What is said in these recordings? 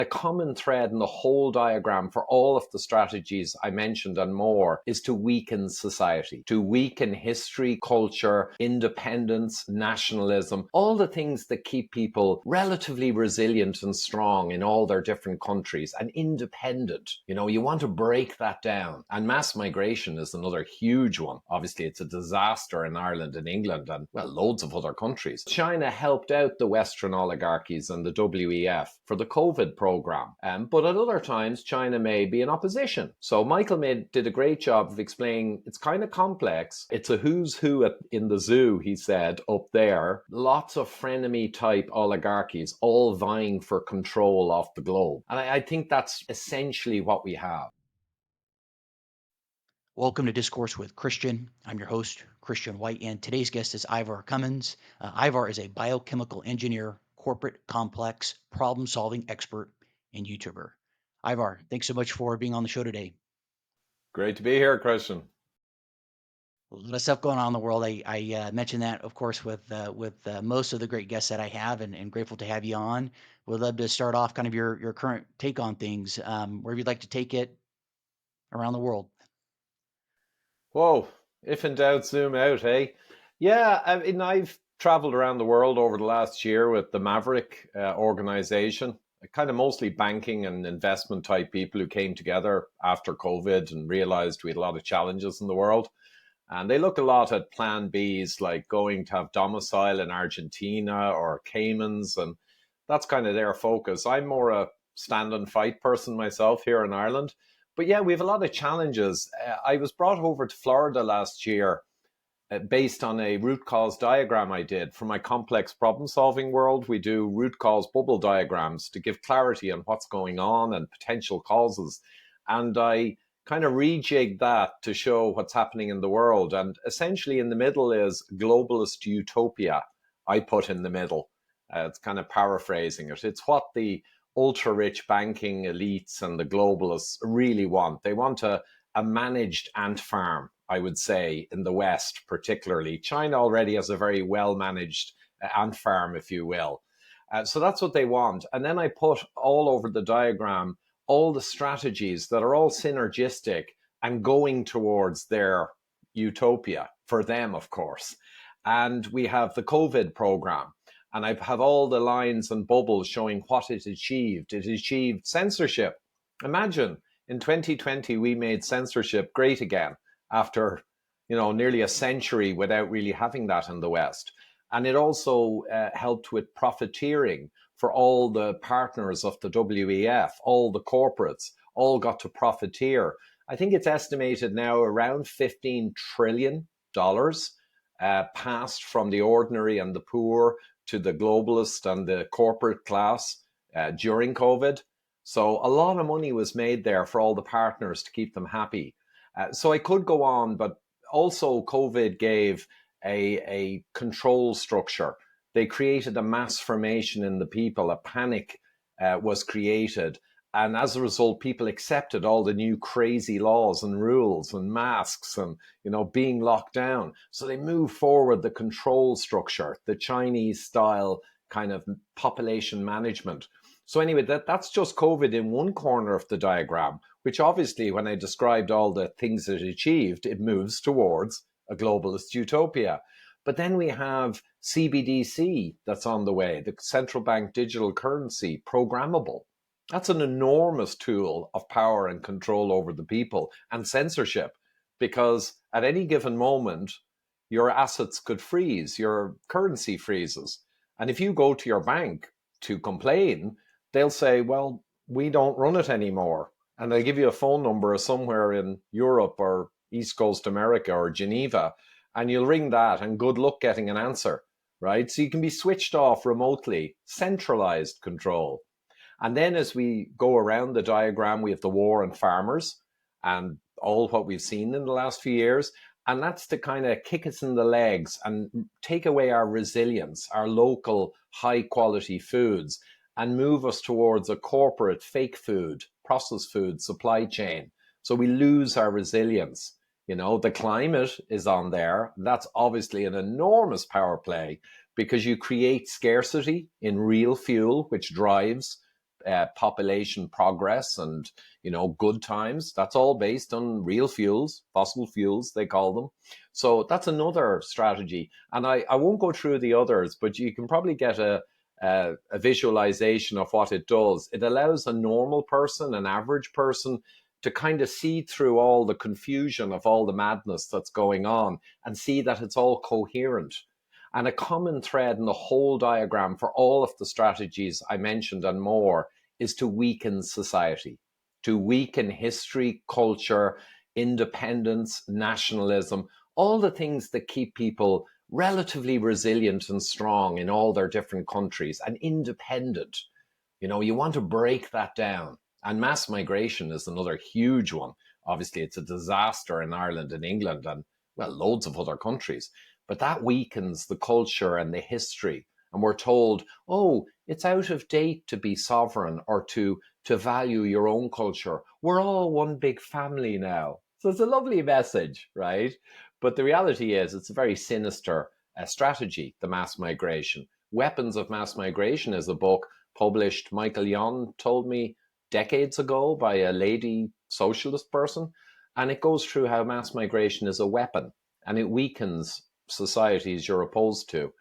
A common thread in the whole diagram for all of the strategies I mentioned and more is to weaken society, to weaken history, culture, independence, nationalism, all the things that keep people relatively resilient and strong in all their different countries and independent. You want to break that down. And mass migration is another huge one. Obviously, it's a disaster in Ireland and England and, well, loads of other countries. China helped out the Western oligarchies and the WEF for the COVID program. But at other times, China may be in opposition. So Michael did a great job of explaining it's kind of complex. It's a who's who in the zoo, he said, up there. Lots of frenemy type oligarchies, all vying for control of the globe. And I think that's essentially what we have. Welcome to Discourse with Christian. I'm your host, Christian White, and today's guest is Ivor Cummins. Ivor is a biochemical engineer, corporate complex, problem-solving expert, and YouTuber. Ivor, thanks so much for being on the show today. Great to be here, Christian. A lot of stuff going on in the world. I mentioned that, of course, with most of the great guests that I have, and grateful to have you on. Would love to start off kind of your current take on things, wherever you'd like to take it around the world. Whoa, if in doubt, zoom out, hey? Yeah, I've traveled around the world over the last year with the Maverick organization, kind of mostly banking and investment type people who came together after COVID and realized we had a lot of challenges in the world. And they look a lot at plan Bs, like going to have domicile in Argentina or Caymans, and that's kind of their focus. I'm more a stand and fight person myself here in Ireland. But yeah, we have a lot of challenges. I was brought over to Florida last year based on a root cause diagram I did. For my complex problem solving world, we do root cause bubble diagrams to give clarity on what's going on and potential causes. And I kind of rejigged that to show what's happening in the world. And essentially in the middle is globalist utopia, I put in the middle. It's kind of paraphrasing it. It's what the ultra-rich banking elites and the globalists really want. They want a managed ant farm, I would say, in the West particularly. China already has a very well-managed ant farm, if you will. So that's what they want. And then I put all over the diagram all the strategies that are all synergistic and going towards their utopia, for them, of course. And we have the COVID program. And I have all the lines and bubbles showing what it achieved. It achieved censorship. Imagine in 2020, we made censorship great again after, nearly a century without really having that in the West. And it also helped with profiteering for all the partners of the WEF, all the corporates, all got to profiteer. I think it's estimated now around $15 trillion passed from the ordinary and the poor to the globalist and the corporate class during COVID. So a lot of money was made there for all the partners to keep them happy. So I could go on, but also COVID gave a control structure. They created a mass formation in the people, a panic was created. And as a result, people accepted all the new crazy laws and rules and masks and, being locked down. So they moved forward the control structure, the Chinese style kind of population management. So anyway, that's just COVID in one corner of the diagram, which obviously when I described all the things it achieved, it moves towards a globalist utopia. But then we have CBDC that's on the way, the central bank digital currency, programmable. That's an enormous tool of power and control over the people and censorship, because at any given moment, your assets could freeze, your currency freezes. And if you go to your bank to complain, they'll say, well, we don't run it anymore. And they'll give you a phone number somewhere in Europe or East Coast America or Geneva, and you'll ring that and good luck getting an answer, right? So you can be switched off remotely, centralized control. And then as we go around the diagram, we have the war on farmers and all what we've seen in the last few years. And that's to kind of kick us in the legs and take away our resilience, our local high quality foods, and move us towards a corporate fake food, processed food supply chain. So we lose our resilience. The climate is on there. That's obviously an enormous power play because you create scarcity in real fuel, which drives population progress and, good times. That's all based on real fuels, fossil fuels, they call them. So that's another strategy. And I won't go through the others, but you can probably get a visualization of what it does. It allows a normal person, an average person, to kind of see through all the confusion of all the madness that's going on and see that it's all coherent. And a common thread in the whole diagram for all of the strategies I mentioned and more is to weaken society, to weaken history, culture, independence, nationalism, all the things that keep people relatively resilient and strong in all their different countries and independent. You want to break that down. And mass migration is another huge one. Obviously, it's a disaster in Ireland and England and, well, loads of other countries. But that weakens the culture and the history. And we're told, oh, it's out of date to be sovereign or to value your own culture. We're all one big family now. So it's a lovely message, right? But the reality is it's a very sinister strategy, the mass migration. Weapons of Mass Migration is a book published, Michael Yon told me, decades ago by a lady socialist person. And it goes through how mass migration is a weapon and it weakens societies you're opposed to.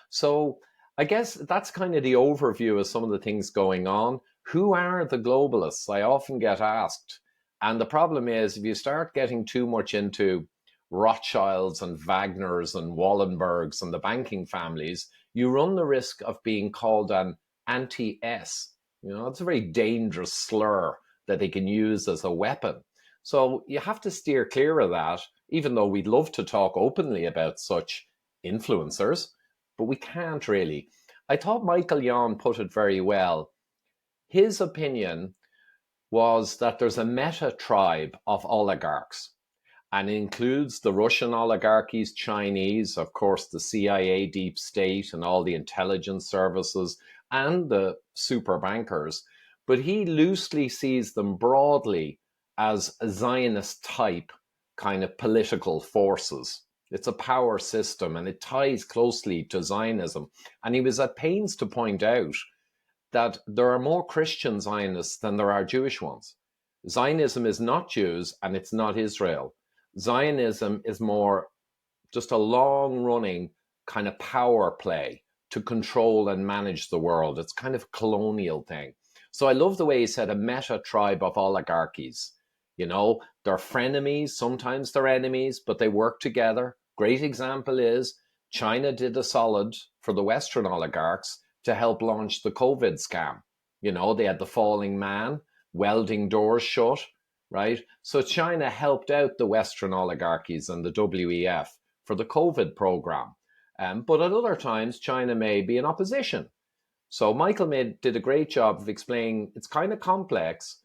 So I guess that's kind of the overview of some of the things going on. Who are the globalists? I often get asked. And the problem is if you start getting too much into Rothschilds and Wagners and Wallenbergs and the banking families, you run the risk of being called an anti-S. It's a very dangerous slur that they can use as a weapon. So you have to steer clear of that, even though we'd love to talk openly about such influencers, but we can't really. I thought Michael Yon put it very well. His opinion was that there's a meta tribe of oligarchs, and includes the Russian oligarchies, Chinese, of course, the CIA deep state and all the intelligence services and the super bankers. But he loosely sees them broadly as a Zionist type kind of political forces. It's a power system and it ties closely to Zionism. And he was at pains to point out that there are more Christian Zionists than there are Jewish ones. Zionism is not Jews and it's not Israel. Zionism is more just a long running kind of power play to control and manage the world. It's kind of a colonial thing. So I love the way he said a meta tribe of oligarchies. They're frenemies, sometimes they're enemies, but they work together. Great example is China did a solid for the Western oligarchs to help launch the COVID scam. They had the falling man, welding doors shut, right? So China helped out the Western oligarchies and the WEF for the COVID program. But at other times, China may be in opposition. So Michael did a great job of explaining it's kind of complex.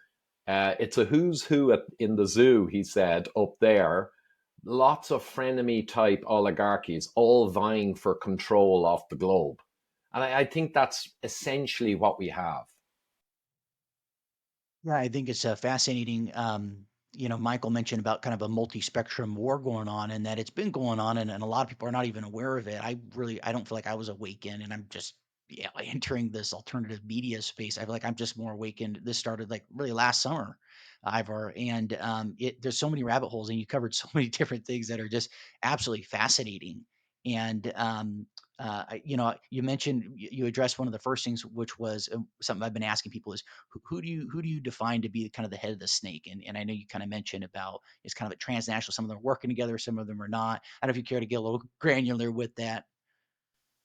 It's a who's who in the zoo, he said, up there. Lots of frenemy type oligarchies all vying for control of the globe. And I think that's essentially what we have. Yeah, I think it's fascinating. Michael mentioned about kind of a multi-spectrum war going on, and that it's been going on, and a lot of people are not even aware of it. I don't feel like I was awakened, and I'm just entering this alternative media space. I feel like I'm just more awakened. This started like really last summer, Ivor, and there's so many rabbit holes, and you covered so many different things that are just absolutely fascinating. And you mentioned you addressed one of the first things, which was something I've been asking people is who do you define to be kind of the head of the snake? And I know you kind of mentioned about it's kind of a transnational. Some of them are working together, some of them are not. I don't know if you care to get a little granular with that.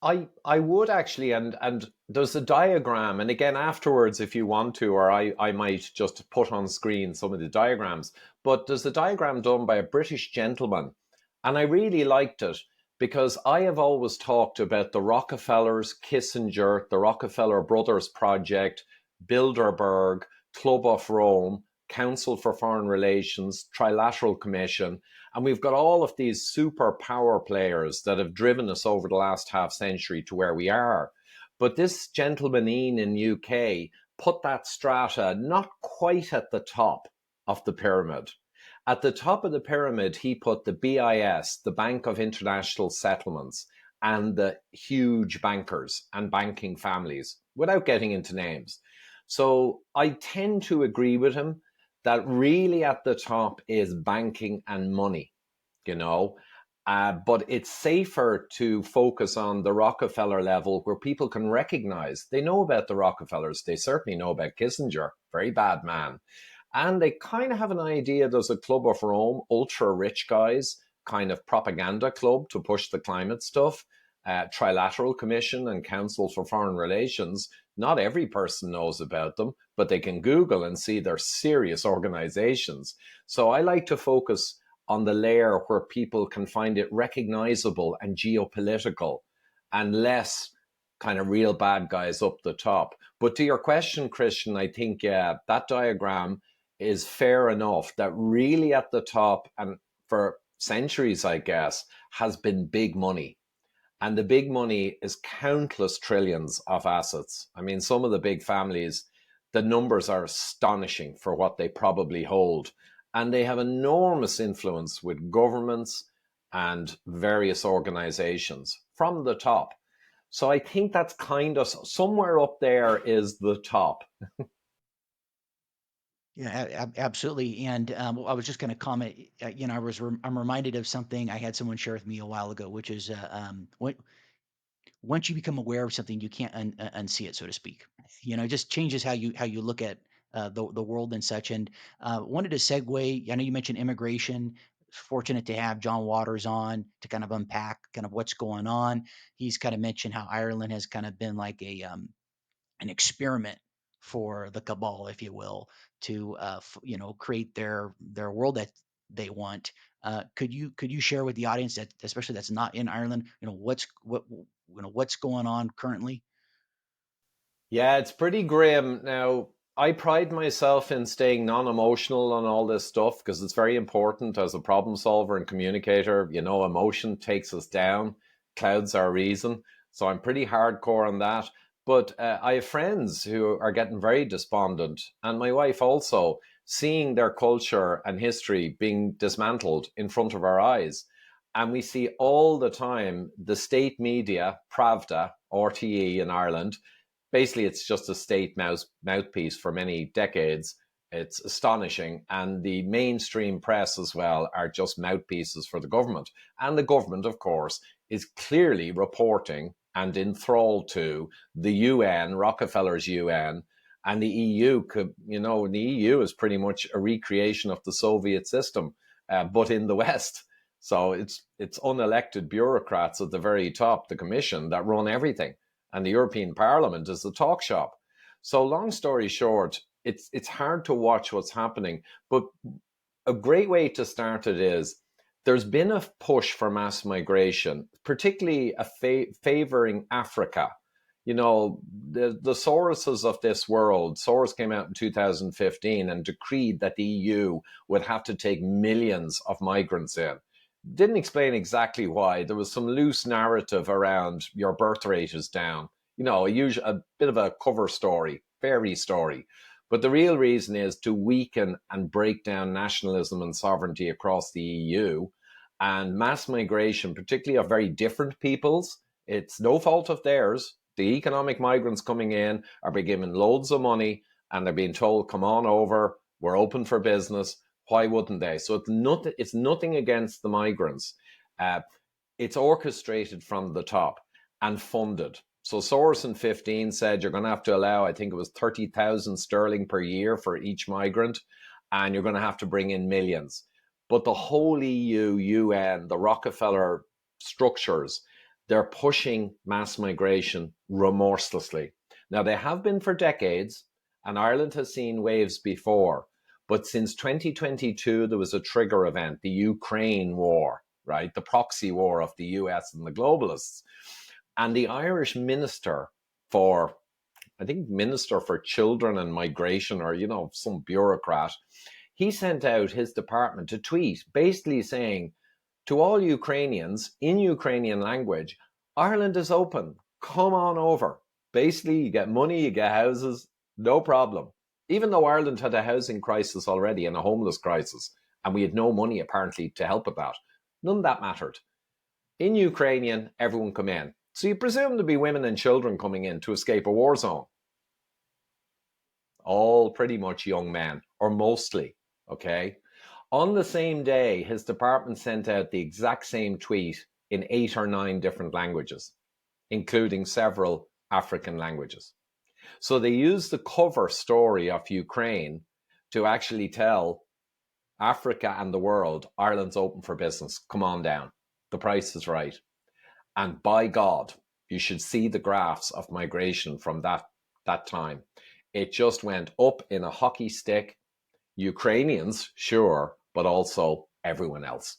I would actually, and there's a diagram, and again afterwards, if you want to, or I might just put on screen some of the diagrams. But there's a diagram done by a British gentleman, and I really liked it because I have always talked about the Rockefellers, Kissinger, the Rockefeller Brothers Project, Bilderberg, Club of Rome, Council for Foreign Relations, Trilateral Commission. And we've got all of these super power players that have driven us over the last half century to where we are. But this gentleman Ayn in UK put that strata not quite at the top of the pyramid. At the top of the pyramid, he put the BIS, the Bank of International Settlements, and the huge bankers and banking families, without getting into names. So I tend to agree with him that really at the top is banking and money, you know. But it's safer to focus on the Rockefeller level where people can recognize they know about the Rockefellers. They certainly know about Kissinger, very bad man. And they kind of have an idea there's a club of Rome, ultra rich guys, kind of propaganda club to push the climate stuff, Trilateral Commission and Council for Foreign Relations. Not every person knows about them, but they can Google and see they're serious organizations. So I like to focus on the layer where people can find it recognizable and geopolitical and less kind of real bad guys up the top. But to your question, Christian, I think that diagram is fair enough that really at the top and for centuries, I guess, has been big money. And the big money is countless trillions of assets. I mean, some of the big families, the numbers are astonishing for what they probably hold. And they have enormous influence with governments and various organizations from the top. So I think that's kind of somewhere up there is the top. Yeah, absolutely. And I was just going to comment. I'm reminded of something I had someone share with me a while ago, which is once you become aware of something, you can't unsee it, so to speak. It just changes how you look at the world and such. And wanted to segue. I know you mentioned immigration. Fortunate to have John Waters on to kind of unpack kind of what's going on. He's kind of mentioned how Ireland has kind of been like an experiment for the cabal, if you will, to create their world that they want. Could you share with the audience that, especially that's not in Ireland, what's going on currently? Yeah, it's pretty grim. Now, I pride myself in staying non-emotional on all this stuff because it's very important as a problem solver and communicator. You know, emotion takes us down, clouds our reason. So I'm pretty hardcore on that. But I have friends who are getting very despondent, and my wife also, seeing their culture and history being dismantled in front of our eyes. And we see all the time the state media, Pravda, RTE in Ireland, basically it's just a state mouthpiece for many decades. It's astonishing. And the mainstream press as well are just mouthpieces for the government. And the government, of course, is clearly reporting and enthralled to the UN, Rockefeller's UN, and the EU. The EU is pretty much a recreation of the Soviet system, but in the West. So it's unelected bureaucrats at the very top, the Commission, that run everything, and the European Parliament is the talk shop. So long story short, it's hard to watch what's happening. But a great way to start it is there's been a push for mass migration, particularly favoring Africa. You know, the Soroses of this world, Soros came out in 2015 and decreed that the EU would have to take millions of migrants in. Didn't explain exactly why. There was some loose narrative around your birth rate is down. A bit of a cover story, fairy story. But the real reason is to weaken and break down nationalism and sovereignty across the EU. And mass migration, particularly of very different peoples, it's no fault of theirs. The economic migrants coming in are being given loads of money and they're being told, come on over, we're open for business. Why wouldn't they? So it's nothing against the migrants. Uh, it's orchestrated from the top and funded. So Soros in 15 said you're going to have to allow, I think it was 30,000 sterling per year for each migrant, and you're going to have to bring in millions. But the whole EU, UN, the Rockefeller structures, they're pushing mass migration remorselessly. Now, they have been for decades, and Ireland has seen waves before. But since 2022, there was a trigger event, the Ukraine war, right? The proxy war of the US and the globalists. And the Irish minister for, I think, Minister for Children and Migration, or, some bureaucrat, he sent out his department a tweet basically saying to all Ukrainians in Ukrainian language, Ireland is open. Come on over. Basically, you get money, you get houses, no problem. Even though Ireland had a housing crisis already and a homeless crisis, and we had no money apparently to help with that, none of that mattered. In Ukrainian, everyone come in. So you presume there'd be women and children coming in to escape a war zone. all pretty much young men, or mostly. Okay. On the same day, his department sent out the exact same tweet in 8 or 9 different languages, including several African languages. So they used the cover story of Ukraine to actually tell Africa and the world, Ireland's open for business. Come on down. The price is right. And by God, you should see the graphs of migration from that time. It just went up in a hockey stick. Ukrainians, sure, but also everyone else.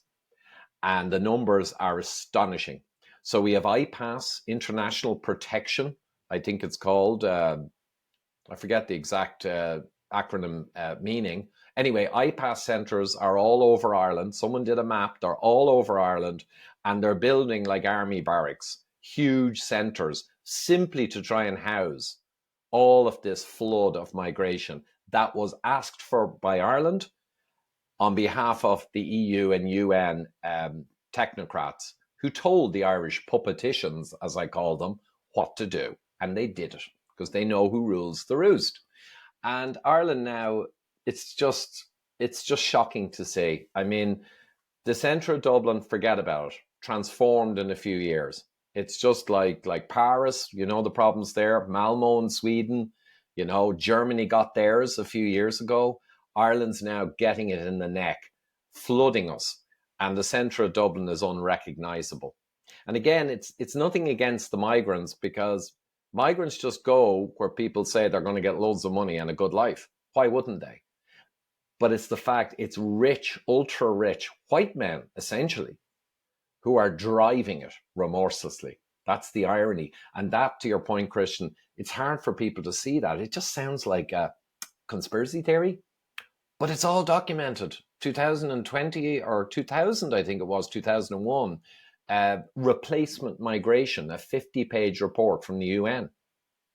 And the numbers are astonishing. So we have IPAS, International Protection, I think it's called. I forget the exact acronym meaning. Anyway, IPAS centres are all over Ireland. Someone did a map. They're all over Ireland, and they're building like army barracks, huge centres, simply to try and house all of this flood of migration that was asked for by Ireland on behalf of the EU and UN technocrats who told the Irish puppeticians, as I call them, what to do. And they did it because they know who rules the roost. And Ireland now, it's just shocking to see. I mean, the centre of Dublin, forget about it, transformed in a few years. It's just like Paris, you know the problems there. Malmo in Sweden, you know, Germany got theirs a few years ago. Ireland's now getting it in the neck, flooding us, and the centre of Dublin is unrecognisable. And again, it's nothing against the migrants, because migrants just go where people say they're going to get loads of money and a good life. Why wouldn't they? But it's the fact it's rich, ultra rich white men, essentially, who are driving it remorselessly. That's the irony. And that, to your point, Christian, it's hard for people to see that. It just sounds like a conspiracy theory, but it's all documented. 2020 or 2000, I think it was 2001, replacement migration, a 50-page report from the UN.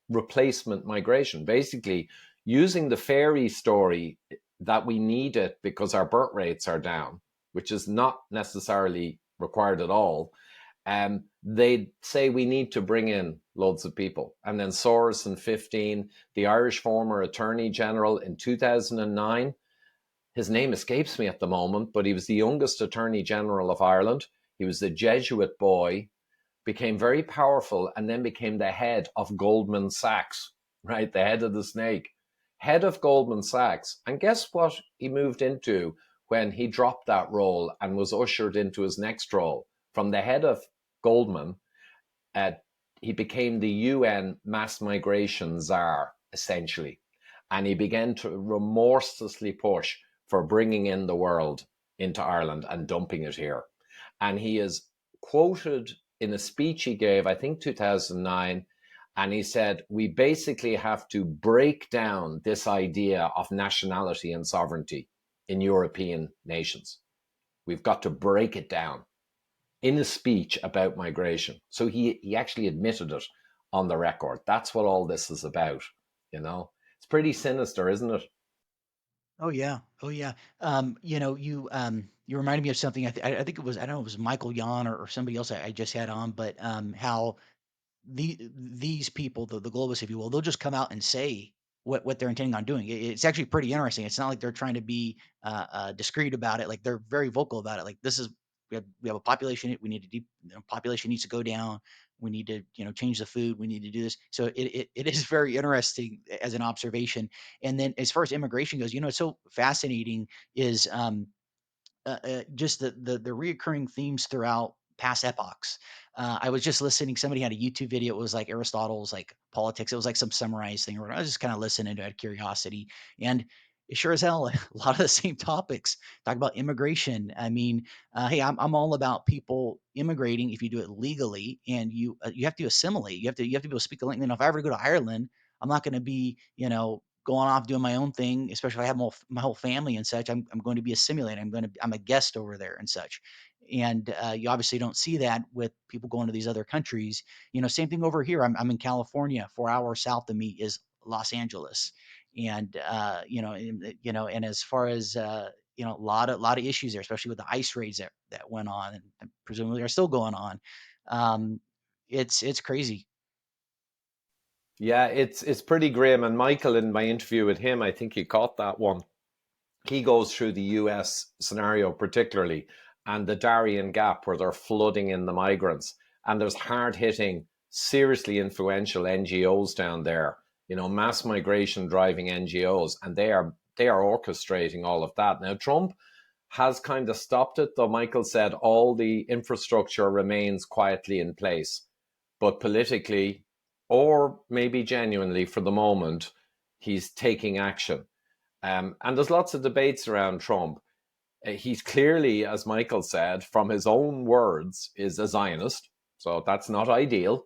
Replacement migration, basically using the fairy story that we need it because our birth rates are down, which is not necessarily required at all. They say we need to bring in loads of people. And then Soros in 15, the Irish former Attorney General in 2009, his name escapes me at the moment, but he was the youngest Attorney General of Ireland. He was a Jesuit boy, became very powerful, and then became the head of Goldman Sachs, right? The head of the snake, head of Goldman Sachs. And guess what he moved into when he dropped that role and was ushered into his next role? From the head of Goldman, uh, he became the UN mass migration czar, essentially. And he began to remorselessly push for bringing in the world into Ireland and dumping it here. And he is quoted in a speech he gave, I think 2009, and he said, we basically have to break down this idea of nationality and sovereignty in European nations. We've got to break it down, in a speech about migration. So he actually admitted it on the record. That's what all this is about, you know? It's pretty sinister, isn't it? Oh yeah. Oh yeah. You reminded me of something. I think it was, I don't know, it was Michael Yon or somebody else I just had on, but how these people, the globalists, if you will, they'll just come out and say what they're intending on doing. It's actually pretty interesting. It's not like they're trying to be discreet about it. Like they're very vocal about it. Like this is we have a population. We need to population needs to go down. We need to change the food. We need to do this. So it is very interesting as an observation. And then as far as immigration goes, it's so fascinating is just the reoccurring themes throughout past epochs. I was just listening. Somebody had a YouTube video. It was like Aristotle's like politics. It was like some summarized thing. Or I was just kind of listening to it out of curiosity, and it sure as hell a lot of the same topics. Talk about immigration. I mean, hey, I'm all about people immigrating if you do it legally, and you have to assimilate. You have to be able to speak the language. If I ever go to Ireland, I'm not going to be going off doing my own thing, especially if I have my whole family and such. I'm going to be assimilated. I'm a guest over there and such. And you obviously don't see that with people going to these other countries. Same thing over here. I'm in California. 4 hours south of me is Los Angeles, and and as far as a lot of issues there, especially with the ice raids that went on and presumably are still going on. Um, it's crazy. Yeah, it's pretty grim. And Michael, in my interview with him, I think he caught that one. He goes through the US scenario particularly, and the Darien Gap where they're flooding in the migrants, and there's hard hitting, seriously influential NGOs down there. You know, mass migration driving NGOs, and they are orchestrating all of that. Now Trump has kind of stopped it, though. Michael said all the infrastructure remains quietly in place, but politically, or maybe genuinely for the moment, he's taking action. And there's lots of debates around Trump. He's clearly, as Michael said, from his own words, is a Zionist. So that's not ideal.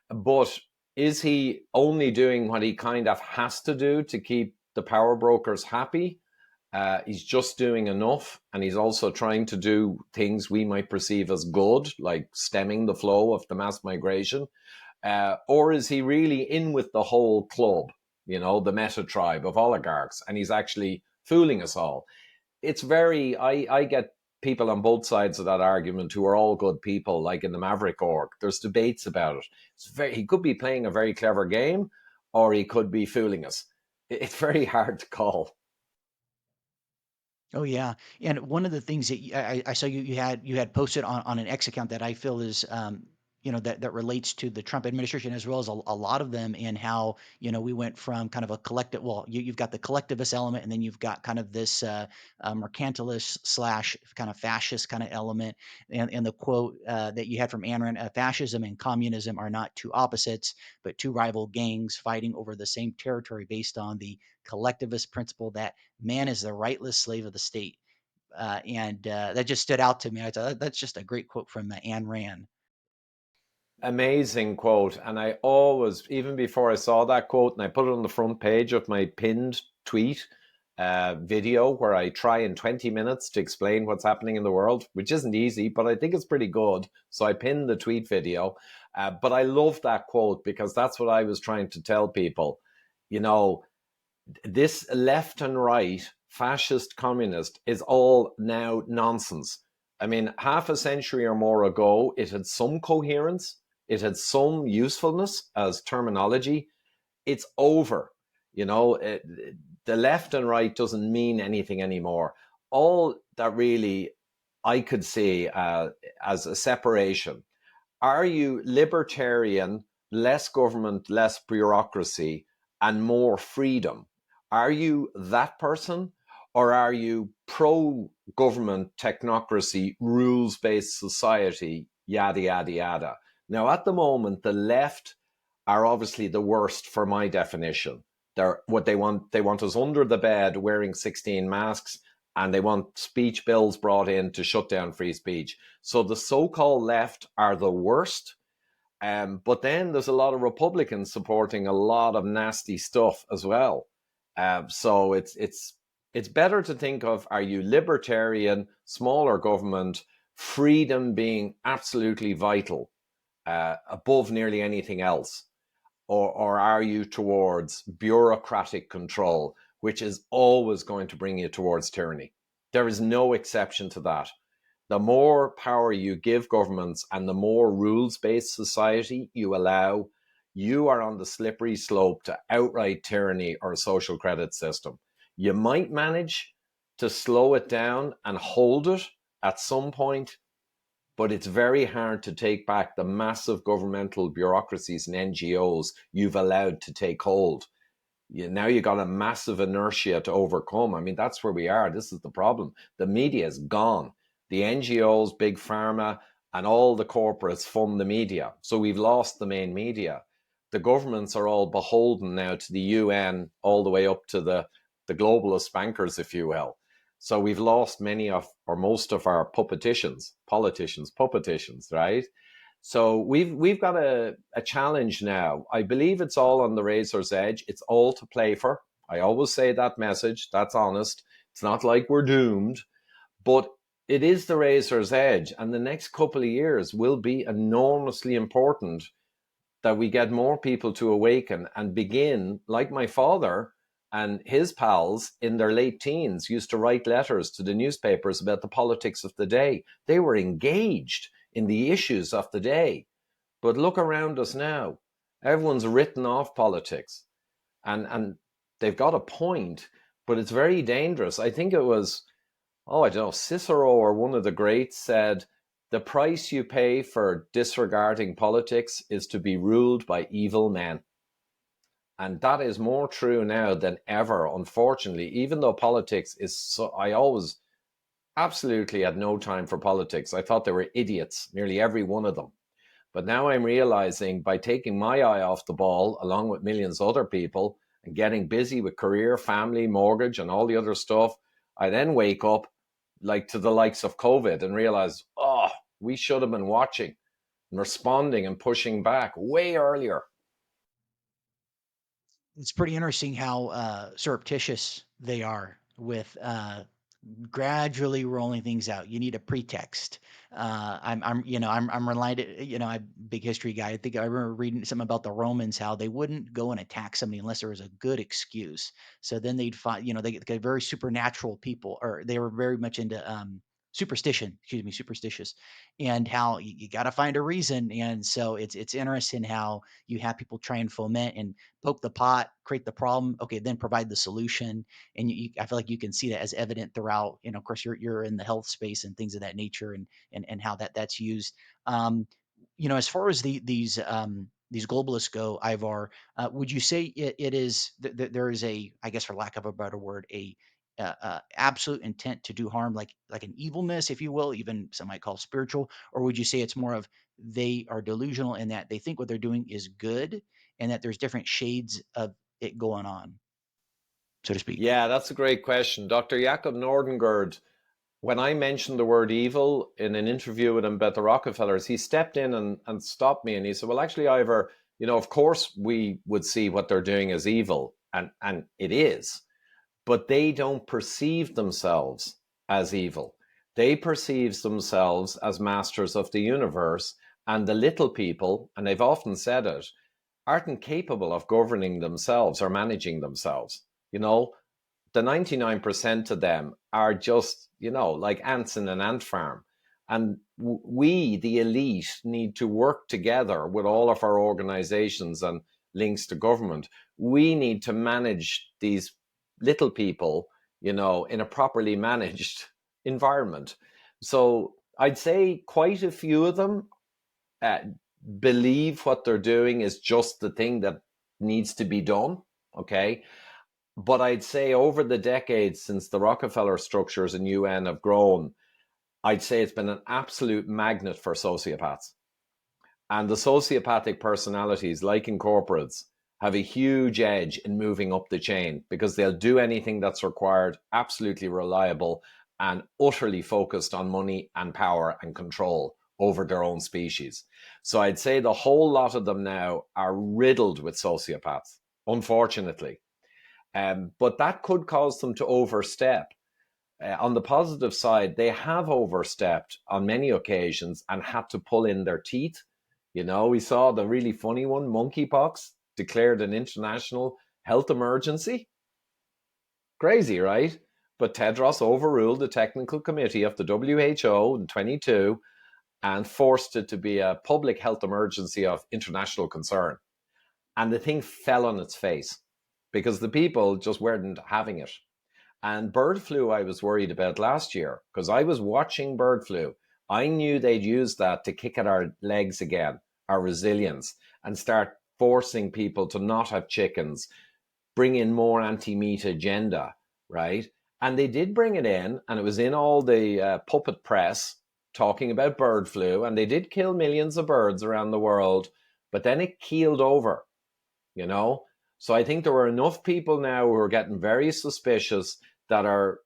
But is he only doing what he kind of has to do to keep the power brokers happy? He's just doing enough, and he's also trying to do things we might perceive as good, like stemming the flow of the mass migration. Or is he really in with the whole club, you know, the meta tribe of oligarchs, and he's actually fooling us all? It's very, I get people on both sides of that argument who are all good people, like in the Maverick org. There's debates about it. He could be playing a very clever game, or he could be fooling us. It's very hard to call. Oh yeah, and one of the things that I saw you had posted on an X account that I feel is that relates to the Trump administration as well as a lot of them, and how we went from kind of a collective. Well, you've got the collectivist element, and then you've got kind of this mercantilist slash kind of fascist kind of element, and the quote that you had from Ayn Rand: "Fascism and communism are not two opposites, but two rival gangs fighting over the same territory based on the collectivist principle that man is the rightless slave of the state." And that just stood out to me. I thought that's just a great quote from Ayn Rand. Amazing quote. And I always, even before I saw that quote, and I put it on the front page of my pinned tweet video where I try in 20 minutes to explain what's happening in the world, which isn't easy, but I think it's pretty good. So I pinned the tweet video. But I love that quote because that's what I was trying to tell people. You know, this left and right, fascist, communist, is all now nonsense. I mean, half a century or more ago, it had some coherence, it had some usefulness as terminology. It's over. You know, the left and right doesn't mean anything anymore. All that really I could see as a separation. Are you libertarian, less government, less bureaucracy, and more freedom? Are you that person? Or are you pro government, technocracy, rules based society, yada, yada, yada? Now, at the moment, the left are obviously the worst for my definition. They're what they want us under the bed wearing 16 masks, and they want speech bills brought in to shut down free speech. So the so-called left are the worst. But then there's a lot of Republicans supporting a lot of nasty stuff as well. So it's better to think of: are you libertarian, smaller government, freedom being absolutely vital, above nearly anything else? Or are you towards bureaucratic control, which is always going to bring you towards tyranny? There is no exception to that. The more power you give governments and the more rules based society you allow, you are on the slippery slope to outright tyranny or a social credit system. You might manage to slow it down and hold it at some point, but it's very hard to take back the massive governmental bureaucracies and NGOs you've allowed to take hold. Now you got a massive inertia to overcome. I mean, that's where we are. This is the problem. The media is gone. The NGOs, big pharma, and all the corporates fund the media. So we've lost the main media. The governments are all beholden now to the UN, all the way up to the globalist bankers, if you will. So we've lost many of, or most of our politicians, right? So we've got a challenge now. I believe it's all on the razor's edge. It's all to play for. I always say that message. That's honest. It's not like we're doomed, but it is the razor's edge. And the next couple of years will be enormously important that we get more people to awaken and begin, like my father and his pals in their late teens used to write letters to the newspapers about the politics of the day. They were engaged in the issues of the day. But look around us now. Everyone's written off politics, and they've got a point, but it's very dangerous. I think it was, oh, I don't know, Cicero or one of the greats said, the price you pay for disregarding politics is to be ruled by evil men. And that is more true now than ever, unfortunately, even though politics is so, I always absolutely had no time for politics. I thought they were idiots, nearly every one of them. But now I'm realizing by taking my eye off the ball, along with millions of other people, and getting busy with career, family, mortgage, and all the other stuff, I then wake up like to the likes of COVID and realize, oh, we should have been watching and responding and pushing back way earlier. It's pretty interesting how surreptitious they are with gradually rolling things out. You need a pretext. I'm reminded, I'm a big history guy. I think I remember reading something about the Romans, how they wouldn't go and attack somebody unless there was a good excuse. So then they'd find, they get very supernatural people, or they were very much into superstitious, and how you got to find a reason. And so it's interesting how you have people try and foment and poke the pot, create the problem, okay, then provide the solution. And I feel like you can see that as evident throughout. Of course, you're in the health space and things of that nature, and how that's used. As far as these globalists go, Ivar, would you say it is there is a, I guess, for lack of a better word, a absolute intent to do harm, like an evilness, if you will, even some might call spiritual, or would you say it's more of they are delusional in that they think what they're doing is good, and that there's different shades of it going on, so to speak? Yeah, that's a great question. Dr. Jakob Nordengerd, when I mentioned the word evil in an interview with him about the Rockefellers, he stepped in and stopped me and he said, well, actually, Ivor, of course we would see what they're doing as evil, and it is, but they don't perceive themselves as evil. They perceive themselves as masters of the universe, and the little people, and they've often said it, aren't capable of governing themselves or managing themselves. You know, the 99% of them are just, like ants in an ant farm. And we, the elite, need to work together with all of our organizations and links to government. We need to manage these little people, in a properly managed environment. So I'd say quite a few of them uh, believe what they're doing is just the thing that needs to be done. Okay. But I'd say over the decades since the Rockefeller structures and UN have grown, I'd say it's been an absolute magnet for sociopaths. And the sociopathic personalities, like in corporates, have a huge edge in moving up the chain because they'll do anything that's required, absolutely reliable, and utterly focused on money and power and control over their own species. So I'd say the whole lot of them now are riddled with sociopaths, unfortunately. But that could cause them to overstep. On the positive side, they have overstepped on many occasions and had to pull in their teeth. We saw the really funny one, monkeypox, declared an international health emergency. Crazy, right? But Tedros overruled the technical committee of the WHO in 22 and forced it to be a public health emergency of international concern. And the thing fell on its face because the people just weren't having it. And bird flu, I was worried about last year because I was watching bird flu. I knew they'd use that to kick at our legs again, our resilience, and start forcing people to not have chickens, bring in more anti-meat agenda, right? And they did bring it in, and it was in all the puppet press talking about bird flu, and they did kill millions of birds around the world, but then it keeled over, you know? So I think there are enough people now who are getting very suspicious that are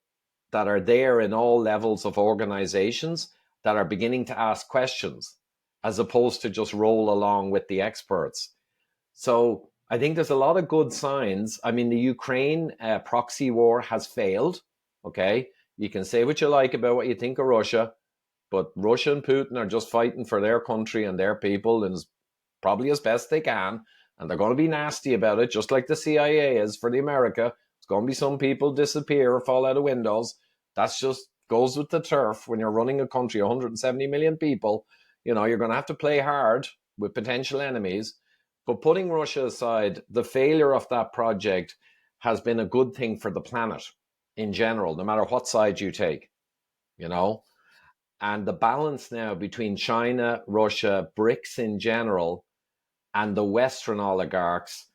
there in all levels of organizations that are beginning to ask questions as opposed to just roll along with the experts. So I think there's a lot of good signs. I mean, the Ukraine proxy war has failed. Okay. You can say what you like about what you think of Russia, but Russia and Putin are just fighting for their country and their people, and probably as best they can. And they're going to be nasty about it, just like the CIA is for the America. It's going to be some people disappear or fall out of windows. That's just goes with the turf when you're running a country, 170 million people. You're going to have to play hard with potential enemies. But putting Russia aside, the failure of that project has been a good thing for the planet in general, no matter what side you take, you know? And the balance now between China, Russia, BRICS in general, and the Western oligarchs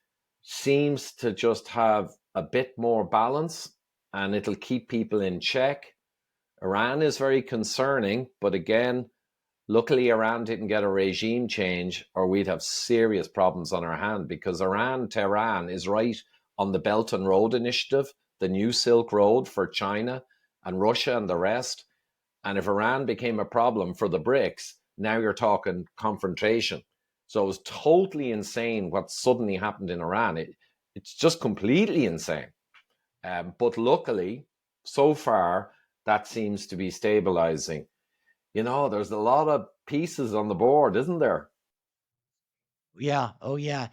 seems to just have a bit more balance, and it'll keep people in check. Iran is very concerning, but again, luckily Iran didn't get a regime change, or we'd have serious problems on our hand, because Iran, Tehran is right on the Belt and Road Initiative, the new Silk Road for China and Russia and the rest. And if Iran became a problem for the BRICS, now you're talking confrontation. So it was totally insane what suddenly happened in Iran. It's just completely insane. But luckily, so far, that seems to be stabilizing. There's a lot of pieces on the board, isn't there? Yeah. Oh, yeah.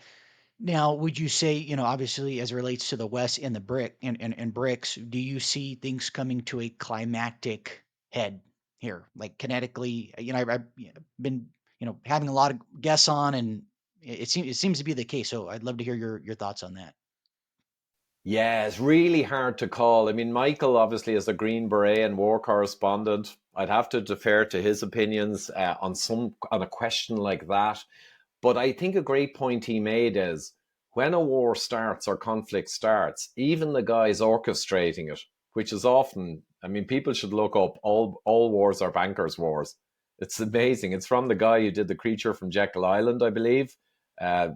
Now, would you say, obviously, as it relates to the West and the and BRICS, do you see things coming to a climactic head here, like kinetically? I've been, having a lot of guests on, and it seems to be the case. So I'd love to hear your thoughts on that. Yeah, it's really hard to call. I mean, Michael obviously is a Green Beret and war correspondent. I'd have to defer to his opinions on a question like that. But I think a great point he made is when a war starts or conflict starts, even the guys orchestrating it, which is often, I mean, people should look up all wars are bankers' wars. It's amazing. It's from the guy who did The Creature from Jekyll Island, I believe. Uh,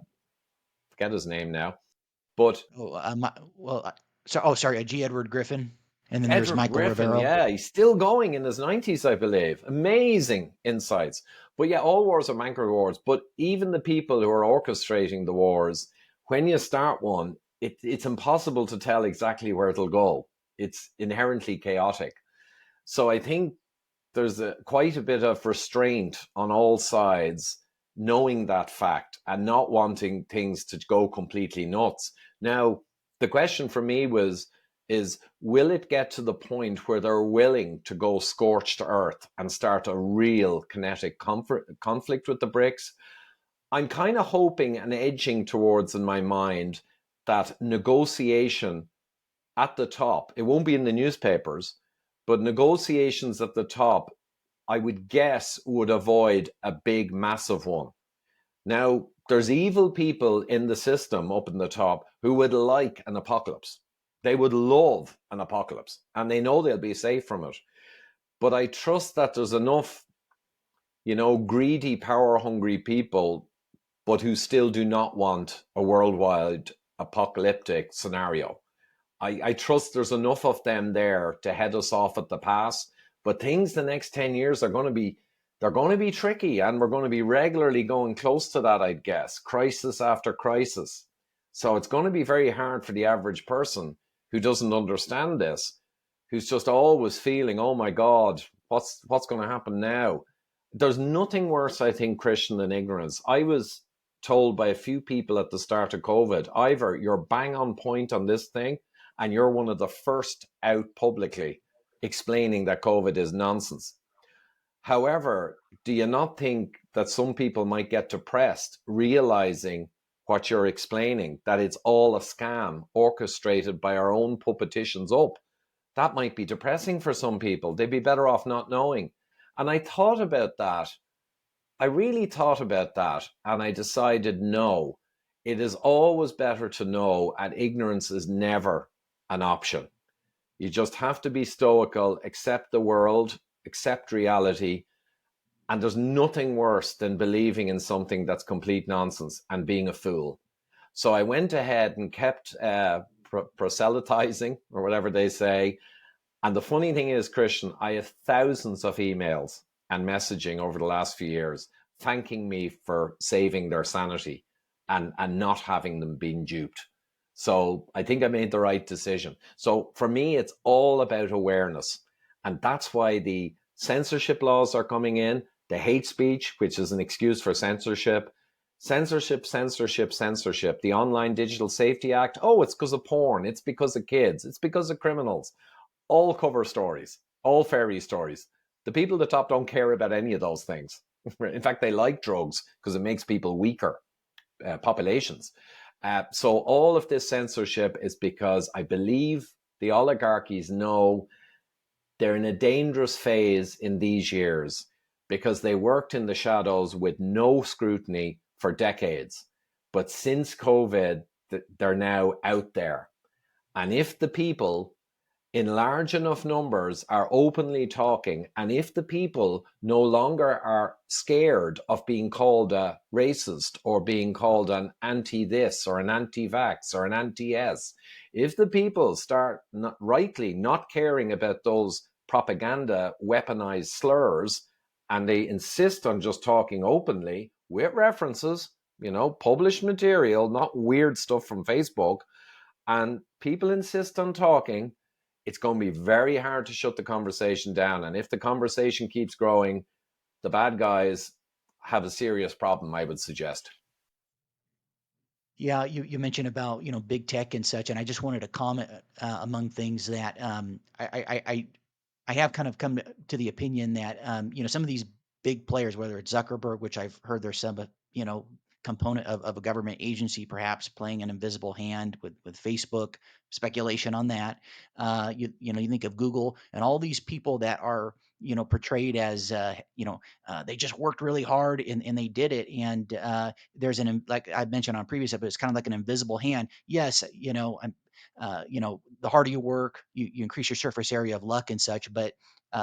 Forget his name now. But Oh, well, sorry, G. Edward Griffin, and then there's Edward Michael Griffin, Rivero. yeah, he's still going in his 90s, I believe. Amazing insights. But yeah, all wars are banker wars. But even the people who are orchestrating the wars, when you start one, it's impossible to tell exactly where it'll go. It's inherently chaotic. So I think there's quite a bit of restraint on all sides, knowing that fact and not wanting things to go completely nuts. Now, the question for me is will it get to the point where they're willing to go scorched earth and start a real kinetic conflict with the BRICS? I'm kind of hoping and edging towards in my mind that negotiation at the top, it won't be in the newspapers, but negotiations at the top, I would guess, would avoid a big, massive one. Now, there's evil people in the system up in the top who would like an apocalypse. They would love an apocalypse, and they know they'll be safe from it. But I trust that there's enough, greedy, power hungry people, but who still do not want a worldwide apocalyptic scenario. I trust there's enough of them there to head us off at the pass. But things the next 10 years are going to be they're going to be tricky, and we're going to be regularly going close to that, I'd guess, crisis after crisis. So it's going to be very hard for the average person who doesn't understand this, who's just always feeling, oh my God, what's going to happen now? There's nothing worse, I think, Christian, than ignorance. I was told by a few people at the start of COVID, Ivor, you're bang on point on this thing, and you're one of the first out publicly explaining that COVID is nonsense. However, do you not think that some people might get depressed realizing what you're explaining, that it's all a scam orchestrated by our own puppeticians up? That might be depressing for some people. They'd be better off not knowing. And I thought about that. I really thought about that, and I decided no, it is always better to know, and ignorance is never an option. You just have to be stoical, accept the world, accept reality, and there's nothing worse than believing in something that's complete nonsense and being a fool. So I went ahead and kept proselytizing, or whatever they say. And the funny thing is, Christian, I have thousands of emails and messaging over the last few years thanking me for saving their sanity and not having them been duped. So I think I made the right decision. So for me, it's all about awareness. And that's why the censorship laws are coming in, the hate speech, which is an excuse for censorship, censorship, the Online Digital Safety Act. Oh, it's because of porn. It's because of kids. It's because of criminals. All cover stories, all fairy stories. The people at the top don't care about any of those things. In fact, they like drugs because it makes people weaker. populations. So all of this censorship is because I believe the oligarchies know they're in a dangerous phase in these years because they worked in the shadows with no scrutiny for decades. But since COVID, they're now out there. And if the people in large enough numbers are openly talking, and if the people no longer are scared of being called a racist or being called an anti-this or an anti-vax or an anti-S, if the people start rightly not caring about those propaganda weaponized slurs and they insist on just talking openly with references, published material, not weird stuff from Facebook, and people insist on talking, it's going to be very hard to shut the conversation down. And if the conversation keeps growing, the bad guys have a serious problem, I would suggest. Yeah, you mentioned about big tech and such, and I just wanted to comment among things that I have kind of come to the opinion that some of these big players, whether it's Zuckerberg, which I've heard there's some component of a government agency perhaps playing an invisible hand with Facebook, speculation on that. You think of Google and all these people that are portrayed as they just worked really hard and they did it, and there's like I mentioned on previous episodes, it's kind of like an invisible hand. Yes, the harder you work, you increase your surface area of luck and such, but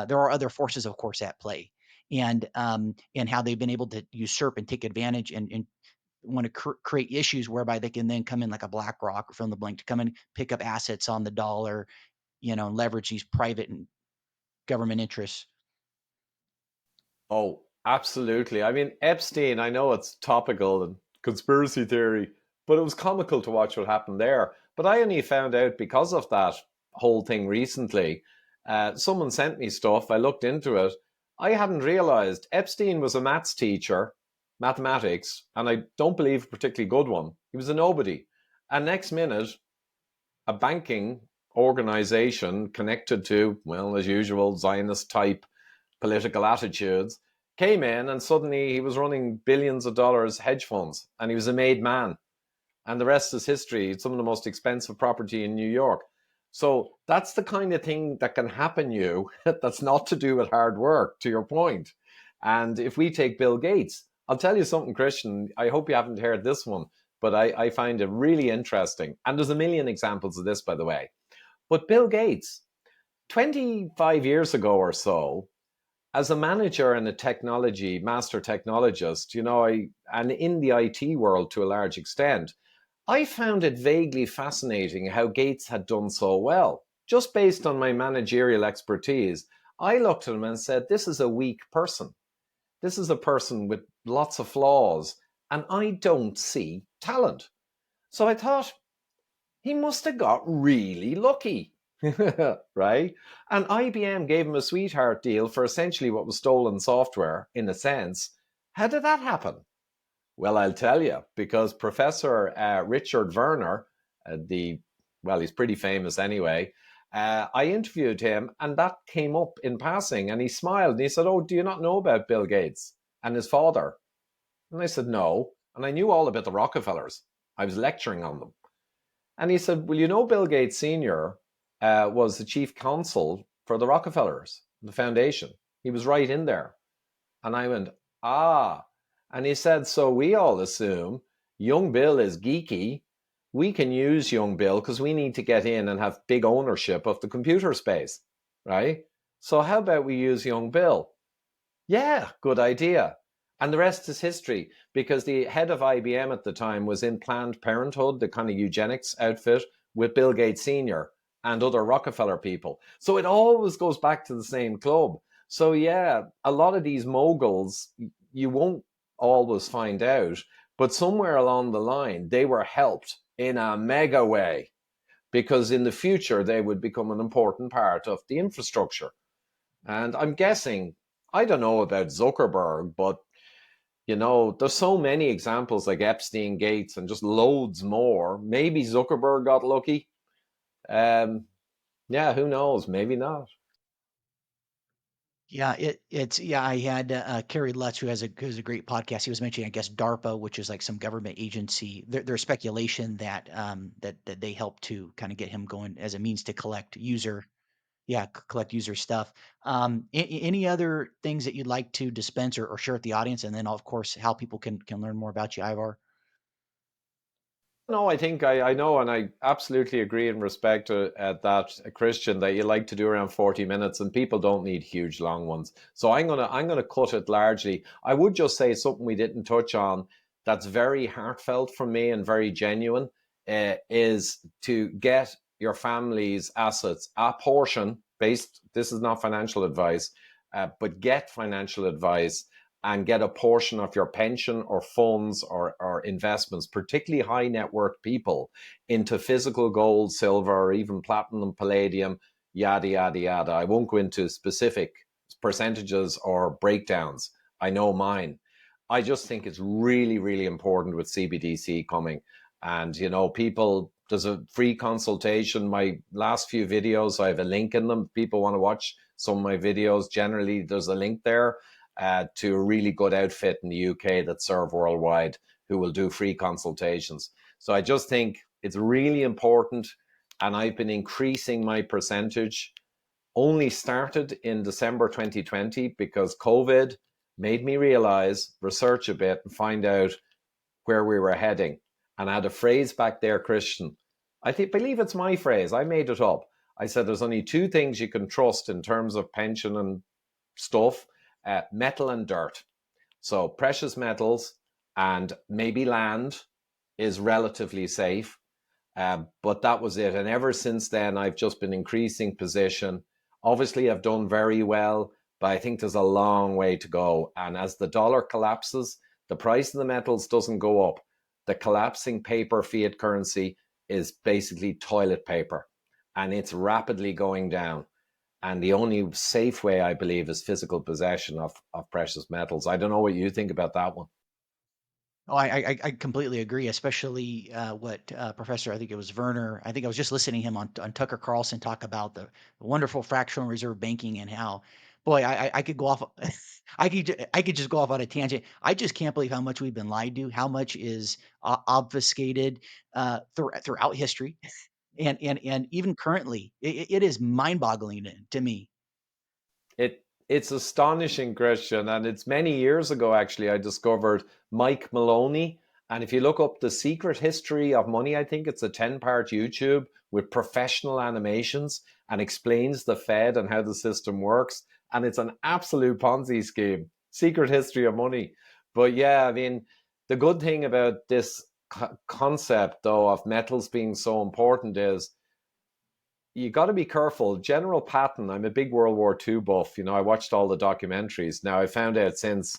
there are other forces, of course, at play, and how they've been able to usurp and take advantage and want to create issues whereby they can then come in like a BlackRock or fill in the blank to come and pick up assets on the dollar, and leverage these private and government interests. Oh, absolutely. I mean, Epstein, I know it's topical and conspiracy theory, but it was comical to watch what happened there. But I only found out because of that whole thing recently. Someone sent me stuff. I looked into it. I hadn't realized Epstein was a maths teacher, mathematics, and I don't believe a particularly good one. He was a nobody. And next minute, a banking organization connected to, well, as usual, Zionist type political attitudes, came in and suddenly he was running billions of dollars hedge funds and he was a made man. And the rest is history. It's some of the most expensive property in New York. So that's the kind of thing that can happen you that's not to do with hard work, to your point. And if we take Bill Gates, I'll tell you something, Christian. I hope you haven't heard this one, but I find it really interesting. And there's a million examples of this, by the way. But Bill Gates, 25 years ago or so, as a manager and a technology master technologist, and in the IT world to a large extent, I found it vaguely fascinating how Gates had done so well. Just based on my managerial expertise, I looked at him and said, this is a weak person. This is a person with lots of flaws, and I don't see talent. So I thought, he must have got really lucky. Right? And IBM gave him a sweetheart deal for essentially what was stolen software, in a sense. How did that happen? Well, I'll tell you, because Professor Richard Werner, he's pretty famous anyway. I interviewed him and that came up in passing and he smiled and he said, oh, do you not know about Bill Gates and his father? And I said, no. And I knew all about the Rockefellers. I was lecturing on them. And he said, well, Bill Gates Sr. Was the chief counsel for the Rockefellers, the foundation. He was right in there. And I went, ah. And he said, so we all assume young Bill is geeky. We can use young Bill because we need to get in and have big ownership of the computer space, right? So how about we use young Bill? Yeah, good idea. And the rest is history, because the head of IBM at the time was in Planned Parenthood, the kind of eugenics outfit, with Bill Gates Sr. and other Rockefeller people. So it always goes back to the same club. So yeah, a lot of these moguls, you won't always find out, but somewhere along the line, they were helped in a mega way, because in the future, they would become an important part of the infrastructure. And I'm guessing, I don't know about Zuckerberg, but there's so many examples like Epstein, Gates, and just loads more. Maybe Zuckerberg got lucky. Yeah, who knows? Maybe not. Yeah, I had Kerry Lutz, who has a great podcast. He was mentioning, I guess, DARPA, which is like some government agency. There's speculation that that they help to kind of get him going as a means to collect user, yeah, collect user stuff. Any other things that you'd like to dispense or share with the audience, and then of course how people can learn more about you, Ivar? No, I think I know, and I absolutely agree and respect that, Christian, that you like to do around 40 minutes, and people don't need huge long ones. So I'm gonna cut it largely. I would just say something we didn't touch on that's very heartfelt from me and very genuine, is to get your family's assets a portion based. This is not financial advice, but get financial advice and get a portion of your pension or funds or investments, particularly high net worth people, into physical gold, silver, or even platinum, palladium, yada, yada, yada. I won't go into specific percentages or breakdowns. I know mine. I just think it's really, really important with CBDC coming. And, people, there's a free consultation. My last few videos, I have a link in them. People want to watch some of my videos. Generally, there's a link there to a really good outfit in the UK that serve worldwide who will do free consultations. So I just think it's really important. And I've been increasing my percentage. Only started in December 2020 because COVID made me realize, research a bit, and find out where we were heading. And I had a phrase back there, Christian. Believe it's my phrase. I made it up. I said there's only two things you can trust in terms of pension and stuff: metal and dirt. So precious metals and maybe land is relatively safe. But that was it. And ever since then, I've just been increasing position. Obviously, I've done very well, but I think there's a long way to go. And as the dollar collapses, the price of the metals doesn't go up. The collapsing paper fiat currency is basically toilet paper, and it's rapidly going down. And the only safe way, I believe, is physical possession of precious metals. I don't know what you think about that one. Oh, I completely agree, especially what Professor, I think it was Werner. I think I was just listening to him on Tucker Carlson talk about the wonderful fractional reserve banking and how, boy, I could go off, I could just go off on a tangent. I just can't believe how much we've been lied to, how much is obfuscated throughout history, and even currently, it is mind-boggling to me. It's astonishing, Christian, and it's many years ago actually I discovered Mike Maloney. And if you look up the secret history of money, I think it's a 10-part YouTube with professional animations and explains the Fed and how the system works. And it's an absolute Ponzi scheme. Secret history of money. But yeah, I mean, the good thing about this concept though of metals being so important is you got to be careful. General Patton, I'm a big World War II buff. I watched all the documentaries. Now, I found out since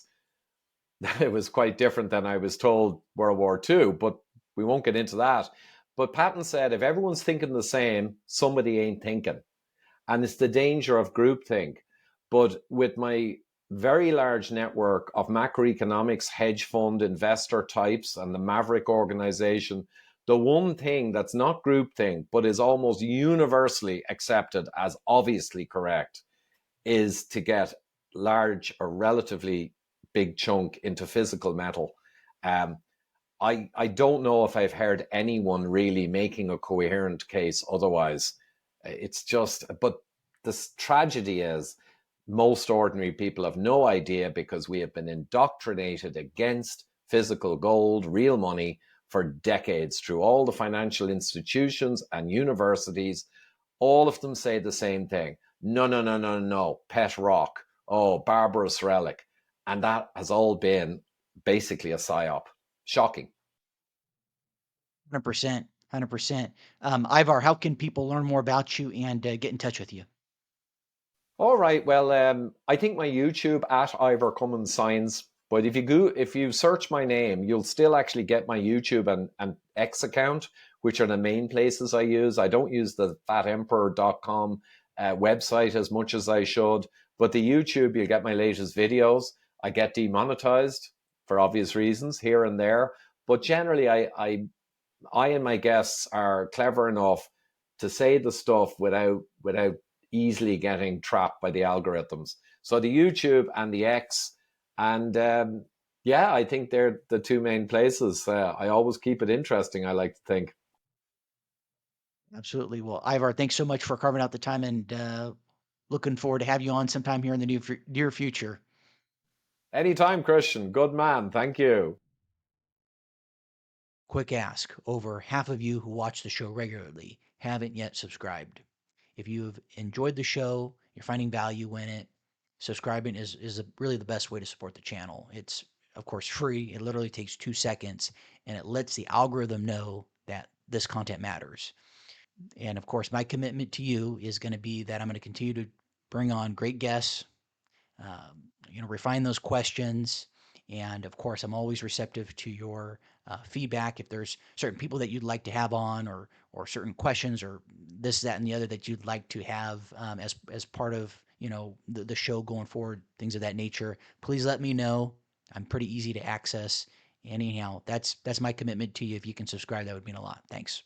that it was quite different than I was told World War II, but we won't get into that. But Patton said if everyone's thinking the same, somebody ain't thinking. And it's the danger of groupthink. But with my very large network of macroeconomics hedge fund investor types and the Maverick organization, the one thing that's not groupthink, but is almost universally accepted as obviously correct, is to get large or relatively big chunk into physical metal. Um, I don't know if I've heard anyone really making a coherent case otherwise. It's just, but this tragedy is most ordinary people have no idea because we have been indoctrinated against physical gold, real money, for decades through all the financial institutions and universities. All of them say the same thing. No, no, no, no, no. Pet rock. Oh, barbarous relic. And that has all been basically a psyop. Shocking. 100%, 100%. Ivar, how can people learn more about you and get in touch with you? All right. Well, I think my YouTube at Ivor Cummins Science. But if you search my name, you'll still actually get my YouTube and X account, which are the main places I use. I don't use the fatemperor.com website as much as I should. But the YouTube, you'll get my latest videos. I get demonetized for obvious reasons here and there. But generally, I and my guests are clever enough to say the stuff without easily getting trapped by the algorithms. So the YouTube and the X, and yeah, I think they're the two main places. I always keep it interesting, I like to think. Absolutely. Well, Ivar, thanks so much for carving out the time, and looking forward to have you on sometime here in the near future. Anytime, Christian. Good man. Thank you. Quick ask: over half of you who watch the show regularly haven't yet subscribed. If you've enjoyed the show, you're finding value in it, subscribing is really the best way to support the channel. It's, of course, free. It literally takes 2 seconds, and it lets the algorithm know that this content matters. And of course, my commitment to you is going to be that I'm going to continue to bring on great guests, refine those questions. And of course, I'm always receptive to your feedback. If there's certain people that you'd like to have on, or certain questions, or this, that, and the other that you'd like to have as part of the show going forward, things of that nature, please let me know. I'm pretty easy to access. Anyhow, that's my commitment to you. If you can subscribe, that would mean a lot. Thanks.